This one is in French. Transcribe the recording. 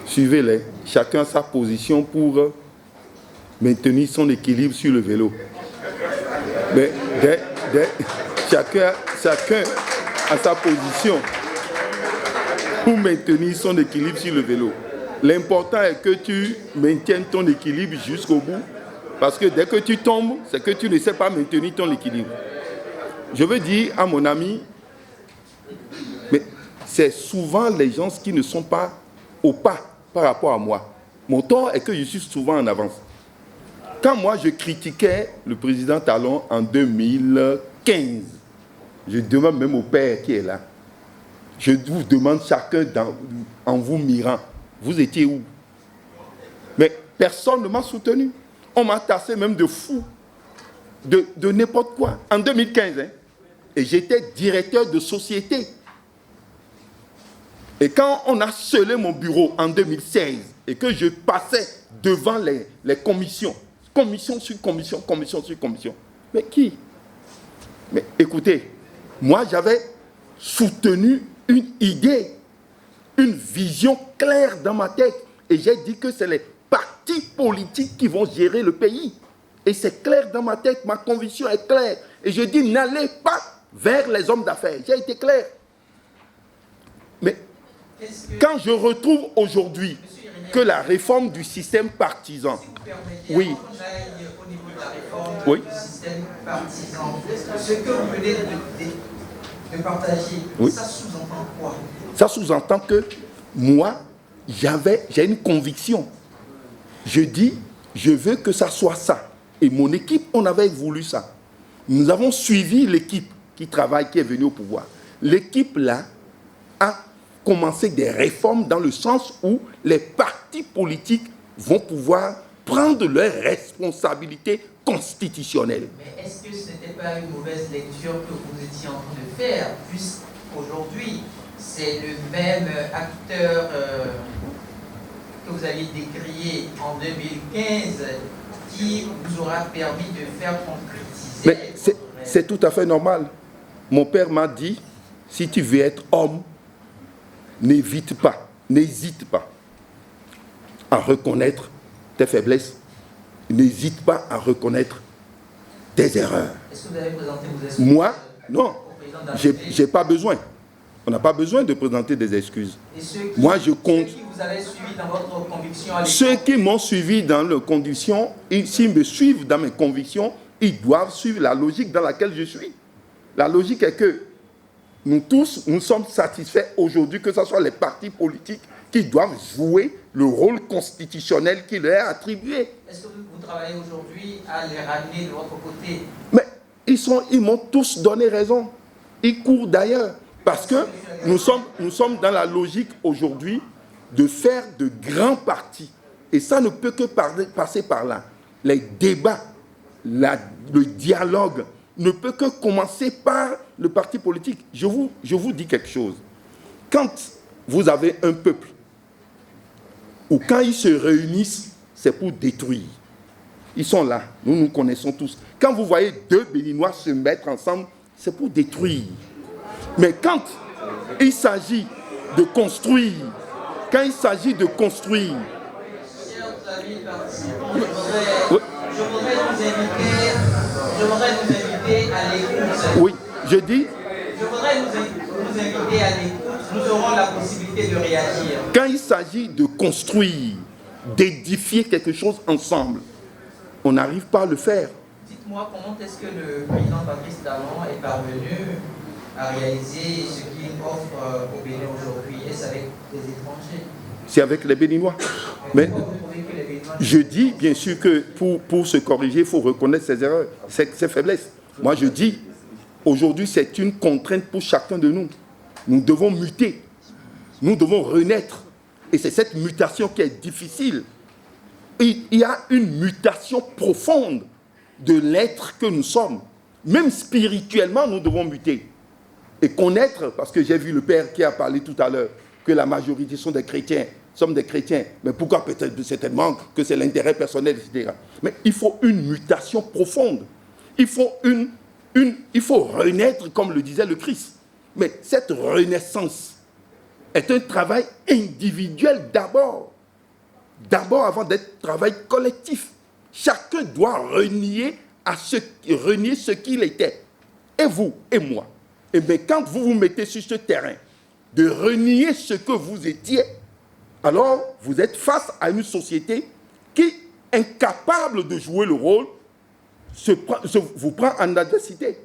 Suivez-les. Chacun sa position pour maintenir son équilibre sur le vélo. Mais chacun a sa position pour maintenir son équilibre sur le vélo. L'important est que tu maintiennes ton équilibre jusqu'au bout, parce que dès que tu tombes, c'est que tu ne sais pas maintenir ton équilibre. Je veux dire à mon ami, mais c'est souvent les gens qui ne sont pas au pas par rapport à moi. Mon tort est que je suis souvent en avance. Quand moi je critiquais le président Talon en 2015, je demande même au père qui est là, je vous demande chacun en vous mirant, vous étiez où? Mais personne ne m'a soutenu. On m'a tassé même de fou, de n'importe quoi, en 2015. Hein. Et j'étais directeur de société. Et quand on a scellé mon bureau en 2016 et que je passais devant les commissions, commission sur commission, commission sur commission, mais qui? Mais écoutez, moi j'avais soutenu une idée, une vision claire dans ma tête. Et j'ai dit que c'est les partis politiques qui vont gérer le pays. Et c'est clair dans ma tête, ma conviction est claire. Et je dis, n'allez pas vers les hommes d'affaires. J'ai été clair. Mais quand je retrouve aujourd'hui que la réforme du système partisan... Si vous permettez, oui. on aille au niveau de la réforme oui. du système partisan. Ce que vous venez de partager, oui. Ça sous-entend quoi? Ça sous-entend que moi, j'ai une conviction. Je dis, je veux que ça soit ça. Et mon équipe, on avait voulu ça. Nous avons suivi l'équipe qui travaille, qui est venue au pouvoir. L'équipe là a commencé des réformes dans le sens où les partis politiques vont pouvoir prendre leurs responsabilités constitutionnelles. Mais est-ce que ce n'était pas une mauvaise lecture que vous étiez en train de faire, puisqu'aujourd'hui, c'est le même acteur que vous aviez décrié en 2015 qui vous aura permis de faire concrétiser... Mais c'est tout à fait normal. Mon père m'a dit, si tu veux être homme, n'hésite pas à reconnaître tes faiblesses, n'hésite pas à reconnaître tes erreurs. Est-ce que vous avez présenté vos excuses? Moi, non, j'ai pas besoin. On n'a pas besoin de présenter des excuses. Et ceux qui, moi, je compte. Ceux qui vous avaient suivi dans votre conviction à ceux qui m'ont suivi dans leurs convictions, s'ils me suivent dans mes convictions, ils doivent suivre la logique dans laquelle je suis. La logique est que nous tous, nous sommes satisfaits aujourd'hui que ce soit les partis politiques qui doivent jouer le rôle constitutionnel qui leur est attribué. Est-ce que vous travaillez aujourd'hui à les ramener de votre côté? Mais ils m'ont tous donné raison. Ils courent d'ailleurs. Parce que nous sommes dans la logique aujourd'hui de faire de grands partis. Et ça ne peut que passer par là. Les débats, le dialogue ne peut que commencer par le parti politique. Je vous dis quelque chose. Quand vous avez un peuple, ou quand ils se réunissent, c'est pour détruire. Ils sont là, nous connaissons tous. Quand vous voyez deux Béninois se mettre ensemble, c'est pour détruire. Mais quand il s'agit de construire, Chers amis participants, je voudrais nous inviter à l'écoute. Oui, je dis. Je voudrais nous inviter à l'écoute. Nous aurons la possibilité de réagir. Quand il s'agit de construire, d'édifier quelque chose ensemble, on n'arrive pas à le faire. Dites-moi comment est-ce que le président Patrice Talon est parvenu à réaliser ce qu'il offre au Bénin aujourd'hui? Est-ce avec les étrangers? C'est avec les Béninois. Mais je dis bien sûr que pour se corriger, il faut reconnaître ses erreurs, ses faiblesses. Moi je dis, aujourd'hui c'est une contrainte pour chacun de nous. Nous devons muter, nous devons renaître. Et c'est cette mutation qui est difficile. Il y a une mutation profonde de l'être que nous sommes. Même spirituellement, nous devons muter. Et connaître, parce que j'ai vu le père qui a parlé tout à l'heure, que la majorité sont des chrétiens, sommes des chrétiens. Mais pourquoi? Peut-être certainement que c'est l'intérêt personnel, etc. Mais il faut une mutation profonde. Il faut renaître, comme le disait le Christ. Mais cette renaissance est un travail individuel d'abord. d'abord, avant d'être travail collectif. Chacun doit renier ce qu'il était. Et vous, et moi. Et bien, quand vous vous mettez sur ce terrain, de renier ce que vous étiez, alors vous êtes face à une société qui, incapable de jouer le rôle, vous prend en adversité.